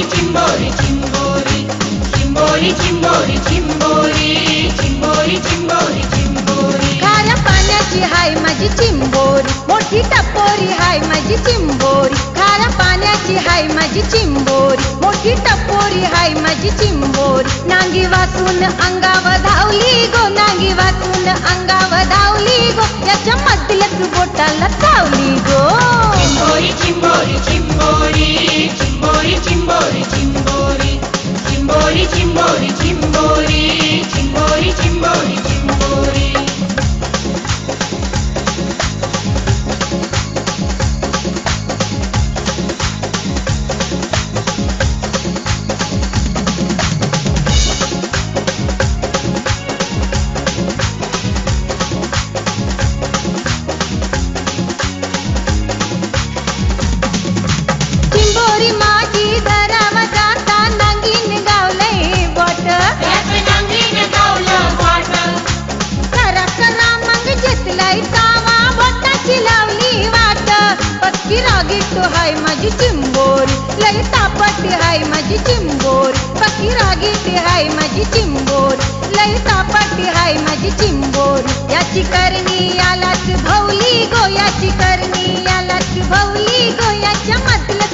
चिंबोरी चिंबोरी चिंबोरी चिंबोरी चिंबोरी चिंबोरी चिंबोरी चिंबोरी खाऱ्या पाण्याची हाय माझी चिंबोरी मोठी टपोरी हाय माझी चिंबोरी खाऱ्या पाण्याची हाय माझी चिंबोरी मोठी टपोरी हाय माझी चिंबोरी नांगी वाचून अंगावर धावली गो नांगी वाचून अंगावर धावली गो याच्या मधल्याच बोटाला चावली गो चिंबोरी चिंबोरी चिंबोरी चिंबोरी चिंबोरी चिंबोरी चिंबोरी चिंबोरी चिंबोरी चिंबोरी चिंबोरी चिंबोरी चिंबोरी माझी दरावा जाता नांगीन गावलंय बोट करा करा मग घेतलाय तावा बोटाची लावली वाट पक्की रागीट हाय माझी चिंबोरी लय तापट हाय माझी चिंबोरी पक्की रागीट हाय माझी चिंबोरी लय तापट हाय माझी चिंबोरी याची करणी यालाच भवली गो याची करणी यालाच भवली गो याच्या मधलं